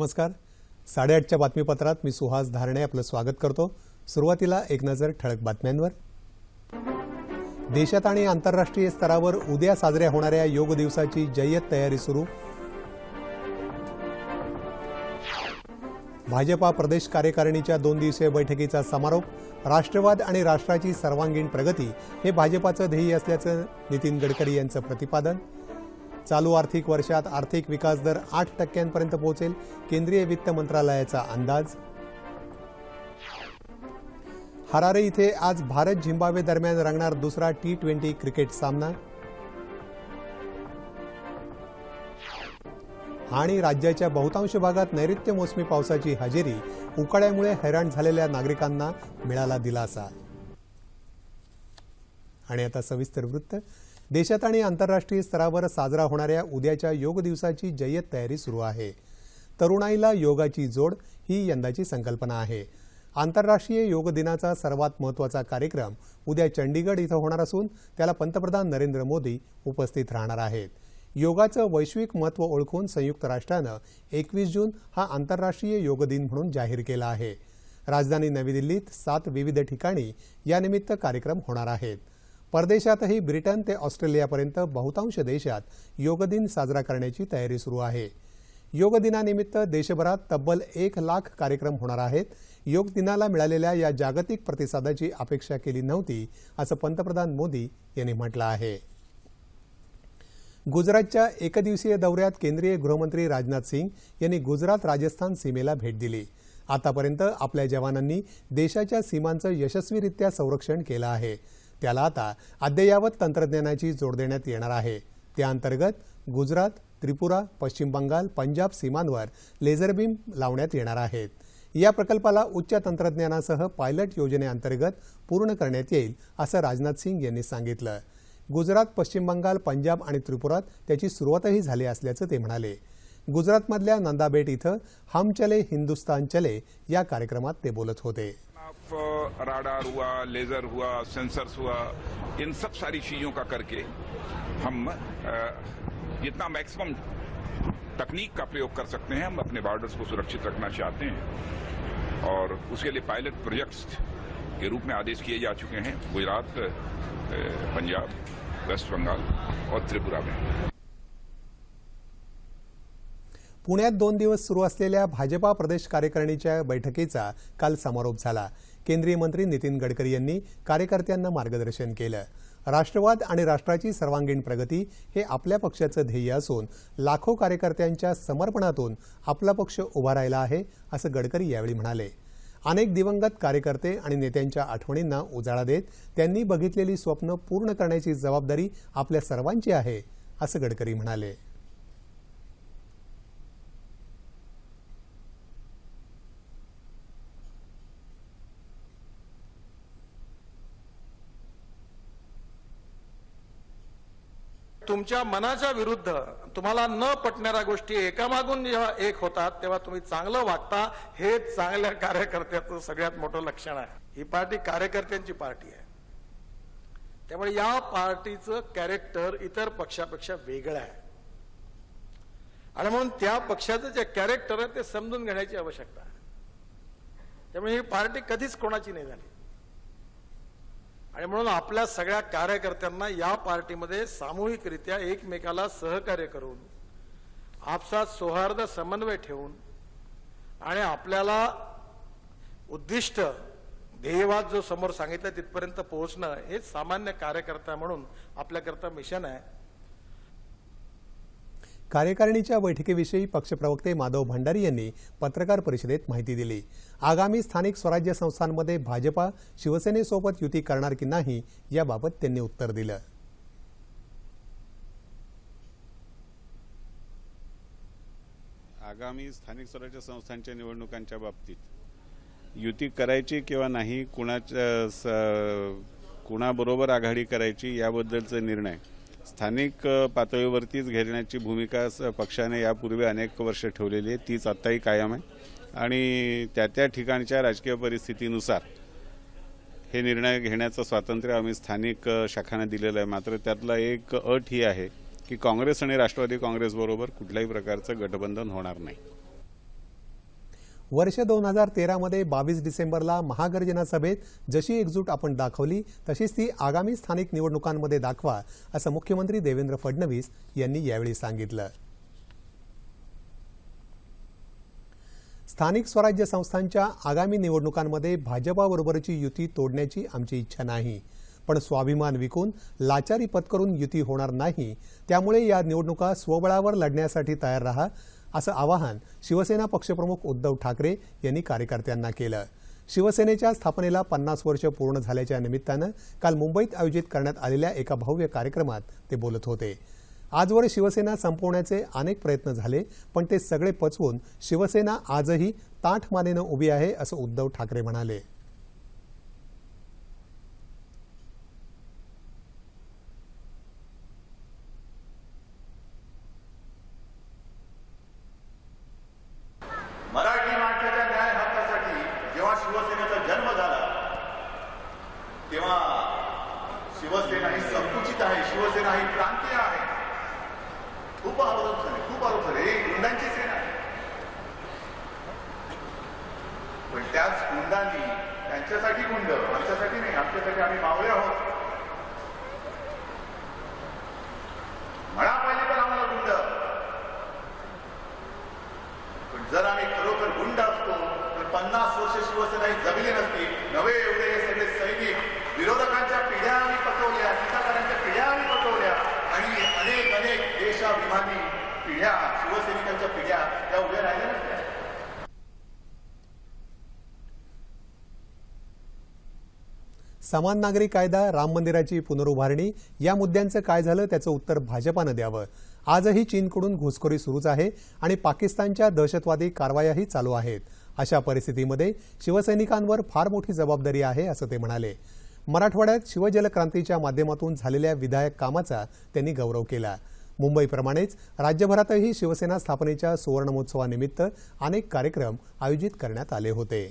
नमस्कार. 8:30च्या बातमीपत्रात मी सुहास धारणे आपलं स्वागत करतो. सुरुवातीला एक नजर ठळक बातम्यांवर. देशात आणि आंतरराष्ट्रीय स्तरावर उद्या साजऱ्या होणाऱ्या योग दिवसाची जय्यत तयारी सुरू. भाजपा प्रदेश कार्यकारिणीच्या 2 दिवसीय बैठकीचा समारोप. राष्ट्रवाद आणि राष्ट्राची सर्वांगीण प्रगती हे भाजपाचं ध्येय असल्याचं नितीन गडकरी यांचं प्रतिपादन. चालू आर्थिक वर्षात आर्थिक विकास दर 8% पोहोचेल, केंद्रीय वित्त मंत्रालयाचा अंदाज. हरारे इथे आज भारत झिम्बाब्वे दरम्यान रंगणार दुसरा T20 क्रिकेट सामना. आणि राज्याच्या बहुतांश भागात नैऋत्य मोसमी पावसाची हजेरी. उकाड्यामुळे हैराण झालेल्या नागरिकांना मिळाला दिलासा. आणि आता सविस्तर वृत्त. देशात आणि आंतरराष्ट्रीय स्तरावर साजरा होणाऱ्या उद्याच्या योग दिवसाची जय्यत तयारी सुरू आहे. तरुणाईला योगाची जोड ही यंदाची संकल्पना आहे. आंतरराष्ट्रीय योग दिनाचा सर्वात महत्त्वाचा कार्यक्रम उद्या चंडीगड इथं होणार असून त्याला पंतप्रधान नरेंद्र मोदी उपस्थित राहणार आहेत. योगाचं वैश्विक महत्त्व ओळखून संयुक्त राष्ट्रानं 21 जून हा आंतरराष्ट्रीय योग दिन म्हणून जाहीर केला आहे. राजधानी नवी दिल्लीत 7 विविध ठिकाणी यानिमित्त कार्यक्रम होणार आहेत. परदेशातही ब्रिटन ते ऑस्ट्रेलियापर्यंत बहुतांश देशात योग दिन साजरा करण्याची तयारी सुरू आहे. योग दिनानिमित्त देशभरात तब्बल 1 लाख कार्यक्रम होणार आहेत. योग दिनाला मिळालेल्या या जागतिक प्रतिसादाची अपेक्षा केली नव्हती असं पंतप्रधान मोदी यांनी म्हटलं आहे. गुजरातच्या एकदिवसीय दौऱ्यात केंद्रीय गृहमंत्री राजनाथ सिंग यांनी गुजरात राजस्थान सीमेला भेट दिली. आतापर्यंत आपल्या जवानांनी देशाच्या सीमांचं यशस्वीरित्या संरक्षण केलं आहे. त्याला आता अद्ययावत तंत्रज्ञानाची जोड देण्यात येणार आहे. त्याअंतर्गत गुजरात, त्रिपुरा, पश्चिम बंगाल, पंजाब सीमांवर लेझर बीम लावण्यात येणार आहेत. या प्रकल्पाला उच्च तंत्रज्ञानासह पायलट योजनेअंतर्गत पूर्ण करण्यात येईल असं राजनाथ सिंग यांनी सांगितलं. गुजरात, पश्चिम बंगाल, पंजाब आणि त्रिपुरात त्याची सुरुवातही झाली असल्याचं ते म्हणाले. गुजरातमधल्या नंदाबेट इथं हम चले हिंदुस्तान चले या कार्यक्रमात ते बोलत होते. राडार हुआ, लेजर हुआ, सेंसर्स हुआ, इन सब सारी चीजों का करके हम जितना मैक्सिमम तकनीक का प्रयोग कर सकते हैं हम अपने बॉर्डर्स को सुरक्षित रखना चाहते हैं और उसके लिए पायलट प्रोजेक्ट्स के रूप में आदेश किए जा चुके हैं गुजरात, पंजाब, वेस्ट बंगाल और त्रिपुरा में. पुण्यात 2 दिवस सुरू असलेल्या भाजपा प्रदेश कार्यकारिणीच्या बैठकीचा काल समारोप झाला. केंद्रीय मंत्री नितीन गडकरी यांनी कार्यकर्त्यांना मार्गदर्शन केलं. राष्ट्रवाद आणि राष्ट्राची सर्वांगीण प्रगती हे आपल्या पक्षाचं ध्येय असून लाखो कार्यकर्त्यांच्या समर्पणातून आपला पक्ष उभा राहिला आहे असं गडकरी यावेळी म्हणाले. अनेक दिवंगत कार्यकर्ते आणि नेत्यांच्या आठवणींना उजाळा देत त्यांनी बघितलेली स्वप्न पूर्ण करण्याची जबाबदारी आपल्या सर्वांची आहे असं गडकरी म्हणाले. तुमच्या मनाच्या विरुद्ध तुम्हाला न पटणाऱ्या गोष्टी एकामागून जेव्हा एक होतात तेव्हा तुम्ही चांगलं वागता. हे चांगल्या कार्यकर्त्याचं सगळ्यात मोठं लक्षण आहे. ही पार्टी कार्यकर्त्यांची पार्टी आहे. त्यामुळे या पार्टीचं कॅरेक्टर इतर पक्षापेक्षा वेगळं आहे आणि म्हणून त्या पक्षाचं जे कॅरेक्टर आहे ते समजून घेण्याची आवश्यकता आहे. त्यामुळे ही पार्टी कधीच कोणाची नाही झाली आणि म्हणून आपल्या सगळ्या कार्यकर्त्यांना या पार्टीमध्ये सामूहिकरित्या एकमेकाला सहकार्य करून आपसात सौहार्द समन्वय ठेवून आणि आपल्याला उद्दिष्ट ध्येयवाद जो समोर सांगितलं तिथपर्यंत पोहोचणं हे सामान्य कार्यकर्ता म्हणून आपल्याकरता मिशन आहे. कार्यकारिणीच्या बैठकीविषयी पक्षप्रवक्ते माधव भंडारी यांनी पत्रकार परिषदेत माहिती दिली. आगामी स्थानिक स्वराज्य संस्थांमध्ये भाजपा शिवसेनेसोबत युती करणार की नाही याबाबत त्यांनी उत्तर दिलं. आगामी स्थानिक स्वराज्य संस्थांच्या निवडणुकांच्या बाबतीत युती करायची किंवा नाही, कुणाबरोबर आघाडी करायची याबद्दलचा निर्णय स्थानिक पातळीवरतीच घेण्याची भूमिका पक्षाने यापूर्वी अनेक वर्ष ठेवलेली आहे. तीच आत्ताही कायम आहे आणि त्या ठिकाणच्या राजकीय परिस्थितीनुसार हे निर्णय घेण्याचं स्वातंत्र्य आम्ही स्थानिक शाखांना दिलेलं आहे. मात्र त्यातला एक अट ही आहे की काँग्रेस आणि राष्ट्रवादी काँग्रेस बरोबर कुठल्याही प्रकारचं गठबंधन होणार नाही. वर्ष 2013 मध्ये 22 डिसेंबरला महागर्जना सभेत जशी एकजूट आपण दाखवली तशीच ती आगामी स्थानिक निवडणुकांमध्ये दाखवा, असं मुख्यमंत्री देवेंद्र फडणवीस यांनी यावेळी सांगितलं. स्थानिक स्वराज्य संस्थांच्या आगामी निवडणुकांमध्ये भाजपाबरोबरची युती तोडण्याची आमची इच्छा नाही, पण स्वाभिमान विकून लाचारी पत्करून युती होणार नाही. त्यामुळे या निवडणुका स्वबळावर लढण्यासाठी तयार राहा, असं आवाहन शिवसेना पक्षप्रमुख उद्धव ठाकरे यांनी कार्यकर्त्यांना केलं. शिवसेनेच्या स्थापनेला 50 वर्ष पूर्ण झाल्याच्या निमित्तानं काल मुंबईत आयोजित करण्यात आलेल्या एका भव्य कार्यक्रमात ते बोलत होते. आजवर शिवसेना संपवण्याचे अनेक प्रयत्न झाले, पण ते सगळे पचवून शिवसेना आजही ताठमानेनं उभी आहे, असं उद्धव ठाकरे म्हणाले. मराठी माणसाच्या न्याय हक्कासाठी जेव्हा शिवसेनेचा जन्म झाला तेव्हा शिवसेना ही संकुचित आहे, शिवसेना ही प्रांतीय आहे. खूप आरोप झाले, ही गुंडांची सेना आहे. पण त्याच गुंडांनी त्यांच्यासाठी गुंड, आमच्यासाठी नाही, आमच्यासाठी आम्ही मावळे आहोत. म्हणा पाहिजे तर आम्हाला गुंड, पण जर आम्ही खरोखर गुंड असतो तर 50 वर्ष शिवसेना ही जगली नसती. नवे एवढे हे सगळे सैनिक विरोधकांच्या पिढ्या आम्ही पटवल्या, टीकाकारांच्या पिढ्या आम्ही पटवल्या आणि अनेक देशाभिमानी पिढ्या, शिवसैनिकांच्या पिढ्या त्या उभ्या राहिल्या नसत्या. समान नागरी कायदा, राम मंदिराची पुनरुभारणी या मुद्द्यांचं काय झालं त्याचं उत्तर भाजपानं द्यावं. आजही चीनकडून घुसखोरी सुरूच आहे आणि पाकिस्तानच्या दहशतवादी कारवायाही चालू आहेत. अशा परिस्थितीमध्ये शिवसैनिकांवर फार मोठी जबाबदारी आहे, असं ते म्हणाले. मराठवाड्यात शिवजलक्रांतीच्या माध्यमातून झालेल्या विधायक कामाचा त्यांनी गौरव केला. मुंबईप्रमाणेच राज्यभरातही शिवसेना स्थापनेच्या सुवर्णमहोत्सवानिमित्त अनेक कार्यक्रम आयोजित करण्यात आले होते.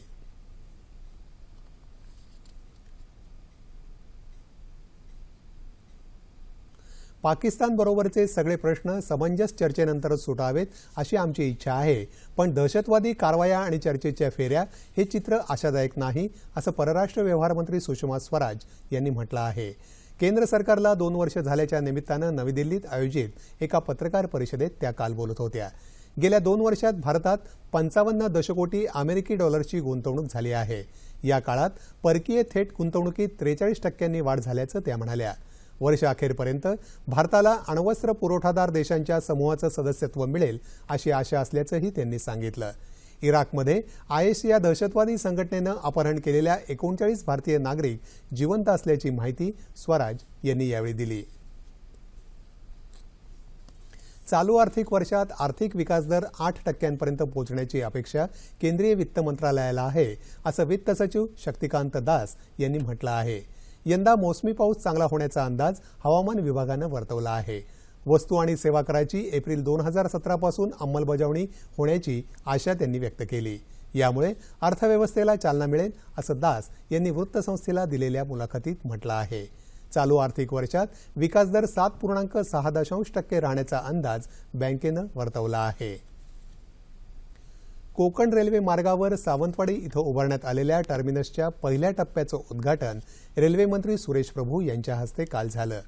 पाकिस्तानबरोबरचे सगळे प्रश्न समंजस चर्चेनंतरच सुटावेत अशी आमची इच्छा आहे, पण दहशतवादी कारवाया आणि चर्चेच्या फेऱ्या हे चित्र आशादायक नाही, असं परराष्ट्र व्यवहार मंत्री सुषमा स्वराज यांनी म्हटलं आहे. केंद्र सरकारला 2 वर्ष झाल्याच्या निमित्तानं नवी दिल्लीत आयोजित एका पत्रकार परिषदेत त्या काल बोलत होत्या. गेल्या 2 वर्षात भारतात 55 दशकोटी अमेरिकी डॉलर्सची गुंतवणूक झाली आहे. या काळात परकीय थेट गुंतवणुकीत 43% वाढ झाल्याचं त्या म्हणाल्या. वर्षअखेरपर्यंत भारताला अण्वस्त्र पुरवठादार देशांच्या समूहाचं सदस्यत्व मिळेल अशी आशा असल्याचंही त्यांनी सांगितलं. इराकमध्ये IS या दहशतवादी संघटनेनं अपहरण केलेल्या 39 भारतीय नागरिक जिवंत असल्याची माहिती स्वराज यांनी यावेळी दिली. चालू आर्थिक वर्षात आर्थिक विकास दर 8% पोहोचण्याची अपेक्षा केंद्रीय वित्त मंत्रालयाला आहे, असं वित्त सचिव शक्तिकांत दास यांनी म्हटलं आहे. यंदा मोसमी पाऊस चांगला होण्याचा अंदाज हवामान विभागानं वर्तवला आहे. वस्तू आणि सेवा कराची एप्रिल 2017 पासून अंमलबजावणी होण्याची आशा त्यांनी व्यक्त केली. यामुळे अर्थव्यवस्थेला चालना मिळेल, असं दास यांनी वृत्तसंस्थेला दिलेल्या मुलाखतीत म्हटलं आहे. चालू आर्थिक वर्षात विकासदर 7.6% राहण्याचा अंदाज बँकेनं वर्तवला आहे. कोकण रेल्वे मार्गावर सावंतवाडी इथं उभारण्यात आलेल्या टर्मिनसच्या पहिल्या टप्प्याचं उद्घाटन रेल्वे मंत्री सुरेश प्रभू यांच्या हस्ते काल झालं.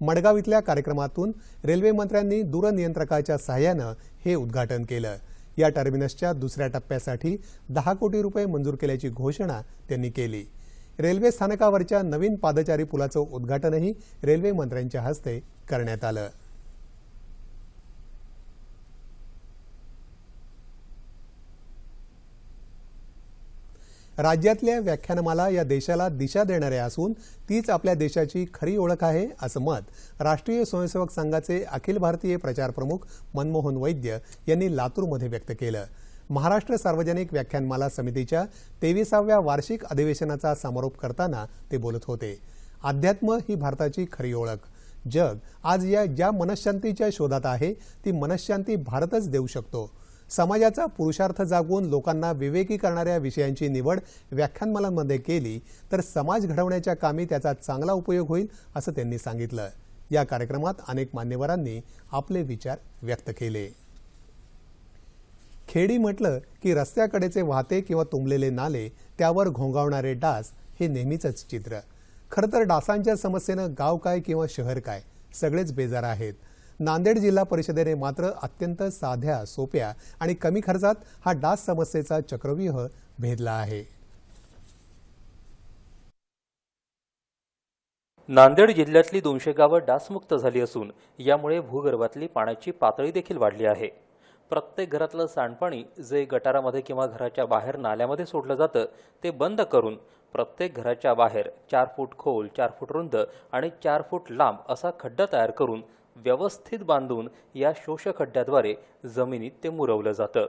मडगाव इथल्या कार्यक्रमातून रेल्वे मंत्र्यांनी दूरनियंत्रकाच्या सहाय्यानं हे उद्घाटन केलं. या टर्मिनसच्या दुसऱ्या टप्प्यासाठी 10 कोटी रुपये मंजूर केल्याची घोषणा त्यांनी केली. रेल्वे स्थानकावरच्या नवीन पादचारी पुलाचं उद्घाटनही रेल्वे मंत्र्यांच्या हस्ते करण्यात आलं. राज्यातल्या व्याख्यानमाला या देशाला दिशा देणाऱ्या असून तीच आपल्या देशाची खरी ओळख आहे, असं मत राष्ट्रीय स्वयंसेवक संघाचे अखिल भारतीय प्रचार प्रमुख मनमोहन वैद्य यांनी लातूरमध्ये व्यक्त केलं. महाराष्ट्र सार्वजनिक व्याख्यानमाला समितीच्या 23व्या वार्षिक अधिवेशनाचा समारोप करताना ते बोलत होते. अध्यात्म ही भारताची खरी ओळख. जग आज ज्या मनःशांतीच्या शोधात आहे ती मनःशांती भारतच देऊ शकतो. समाजाचा पुरुषार्थ जागवून लोकांना विवेकी करणाऱ्या विषयांची निवड व्याख्यानमालांमध्ये केली तर समाज घडवण्याच्या कामी त्याचा चांगला उपयोग होईल, असं त्यांनी सांगितलं. या कार्यक्रमात अनेक मान्यवरांनी आपले विचार व्यक्त केले. खेडी म्हटलं की रस्त्याकडेचे वाहते किंवा तुंबलेले नाले, त्यावर घोंगावणारे डास हे नेहमीचंच चित्र. खरं तर डासांच्या समस्येनं गाव काय किंवा शहर काय सगळेच बेजार आहेत. नांदेड जिल्हा परिषदेने मात्र अत्यंत साध्या, सोप्या आणि कमी खर्चात हा डास समस्येचा चक्रव्यूह भेदला आहे. नांदेड जिल्ह्यातली 200 गावं डासमुक्त झाली असून यामुळे भूगर्भातली पाण्याची पातळी देखील वाढली आहे. प्रत्येक घरातलं सांडपाणी जे गटारामध्ये किंवा घराच्या बाहेर नाल्यामध्ये सोडलं जातं ते बंद करून प्रत्येक घराच्या बाहेर 4 फूट खोल, 4 फूट रुंद आणि 4 फूट लांब असा खड्डा तयार करून व्यवस्थित बांधून या शोषखड्ड्याद्वारे जमिनीत ते मुरवलं जातं.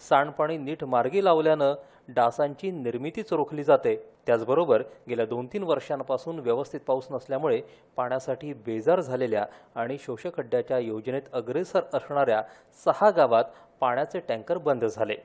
सांडपाणी नीट मार्गी लावल्यानं डासांची निर्मितीच रोखली जाते. त्याचबरोबर गेल्या 2-3 वर्षांपासून व्यवस्थित पाऊस नसल्यामुळे पाण्यासाठी बेजार झालेल्या आणि शोषखड्ड्याच्या योजनेत अग्रेसर असणाऱ्या 6 गावात पाण्याचे टँकर बंद झाले.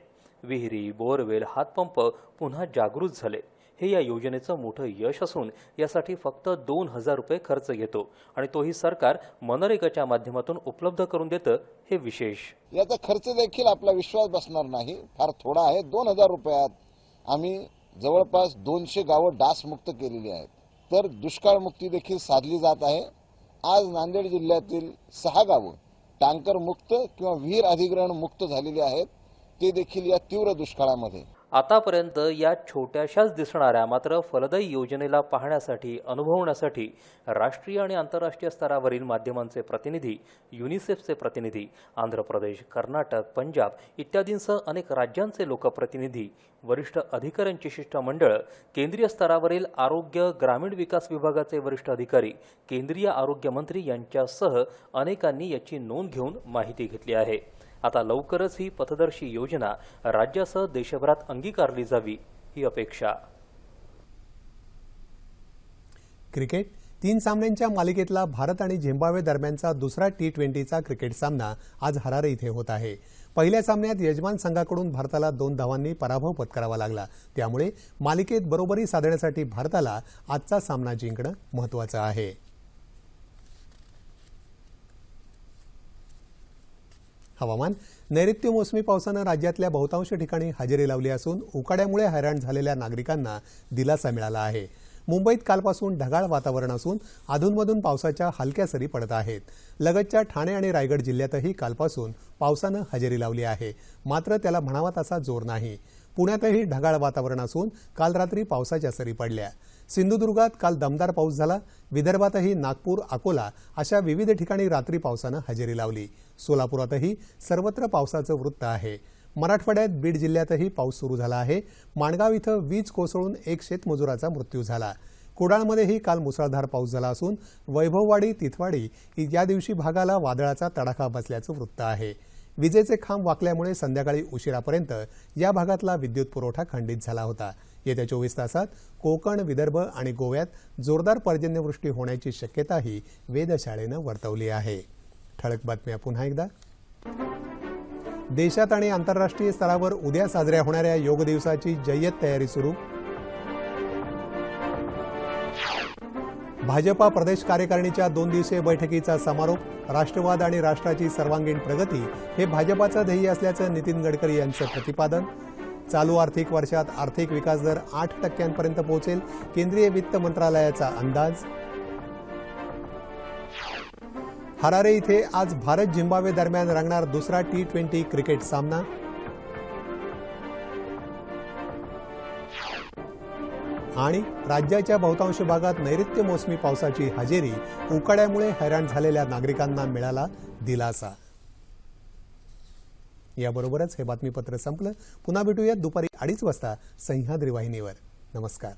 विहिरी, बोरवेल, हातपंप पुन्हा जागृत झाले. हे या योजनेचं मोठं यश असून यासाठी फक्त 2000 रुपये खर्च येतो आणि तोही सरकार मनरेगाच्या माध्यमातून उपलब्ध करून देतं. हे विशेष. याचा खर्च देखील आपला विश्वास बसणार नाही, फार थोडा आहे. 2000 रुपयात आम्ही जवळपास 200 गावं डासमुक्त केलेली आहेत. तर दुष्काळमुक्ती देखील साधली जात आहे. आज नांदेड जिल्ह्यातील 6 गावं टँकर मुक्त किंवा विहीर अधिग्रहण मुक्त झालेली आहेत, ते देखील या तीव्र दुष्काळामध्ये. आतापर्यंत या छोट्याशाच दिसणाऱ्या मात्र फलदायी योजनेला पाहण्यासाठी, अनुभवण्यासाठी राष्ट्रीय आणि आंतरराष्ट्रीय स्तरावरील माध्यमांचे प्रतिनिधी, युनिसेफचे प्रतिनिधी, आंध्र प्रदेश, कर्नाटक, पंजाब इत्यादींसह अनेक राज्यांचे लोकप्रतिनिधी, वरिष्ठ अधिकाऱ्यांची शिष्टमंडळ, केंद्रीय स्तरावरील आरोग्य, ग्रामीण विकास विभागाचे वरिष्ठ अधिकारी, केंद्रीय आरोग्य मंत्री यांच्यासह अनेकांनी याची नोंद घेऊन माहिती घेतली आहे. आता लवकरच ही पथदर्शी योजना राज्यासह देशभरात अंगीकारली जावी ही अपेक्षा. क्रिकेट 3 सामन्यांच्या मालिकेतला भारत आणि झिम्बाब्वे दरम्यानचा दुसरा T20चा क्रिकेट सामना आज हरारे इथे होत आहे. पहिल्या सामन्यात यजमान संघाकडून भारताला 2 धावांनी पराभव पत्करावा लागला. त्यामुळे मालिकेत बरोबरी साधण्यासाठी भारताला आजचा सामना जिंकणं महत्त्वाचं आहे. हवामान. नैऋत्य मोसमी पावसानं राज्यातल्या बहुतांश ठिकाणी हजेरी लावली असून उकाड्यामुळे हैराण झालेल्या नागरिकांना दिलासा मिळाला आहे. मुंबईत कालपासून ढगाळ वातावरण असून अधूनमधून पावसाच्या हलक्या सरी पडत आहेत. लगतच्या ठाणे आणि रायगड जिल्ह्यातही कालपासून पावसानं हजेरी लावली आहे. मात्र त्याला म्हणावा तसा जोर नाही. पुण्यातही ढगाळ वातावरण असून काल रात्री पावसाच्या सरी पडल्या. सिंधुदुर्गात काल दमदार पाऊस झाला. विदर्भातही नागपूर, अकोला अशा विविध ठिकाणी रात्री पावसानं हजेरी लावली. सोलापुरातही सर्वत्र पावसाचं वृत्त आहे. मराठवाड्यात बीड जिल्ह्यातही पाऊस सुरू झाला आहे. माणगाव इथं वीज कोसळून एक शेतमजुराचा मृत्यू झाला. कुडाळमध्येही काल मुसळधार पाऊस झाला असून वैभववाडी, तिथवाडी या दिवशी भागाला वादळाचा तडाखा बसल्याचं वृत्त आहे. विजेचे खांब वाकल्यामुळे संध्याकाळी उशिरापर्यंत या भागातला विद्युत पुरवठा खंडित झाला होता. येत्या 24 तासात कोकण, विदर्भ आणि गोव्यात जोरदार पर्जन्यवृष्टी होण्याची शक्यताही वेधशाळेनं वर्तवली आहे. ठळक बातम्या पुन्हा एकदा. देशात आणि आंतरराष्ट्रीय स्तरावर उद्या साजऱ्या होणाऱ्या योग दिवसाची जय्यत तयारी सुरू. भाजपा प्रदेश कार्यकारिणीच्या 2 दिवसीय बैठकीचा समारोप. राष्ट्रवाद आणि राष्ट्राची सर्वांगीण प्रगती हे भाजपाचं ध्येय असल्याचं नितीन गडकरी यांचं प्रतिपादन. चालू आर्थिक वर्षात आर्थिक विकास दर 8% पोहोचेल, केंद्रीय वित्त मंत्रालयाचा अंदाज. हरारे इथे आज भारत झिम्बाब्वे दरम्यान रंगणार दुसरा T20 क्रिकेट सामना. आणि राज्याच्या बहुतांश भागात नैऋत्य मोसमी पावसाची हजेरी. उकाड्यामुळे हैराण झालेल्या नागरिकांना मिळाला दिलासा. याबरोबरच हे बातमीपत्र संपलं. पुन्हा भेटूयात दुपारी 2:30 वाजता सह्याद्री वाहिनीवर. नमस्कार.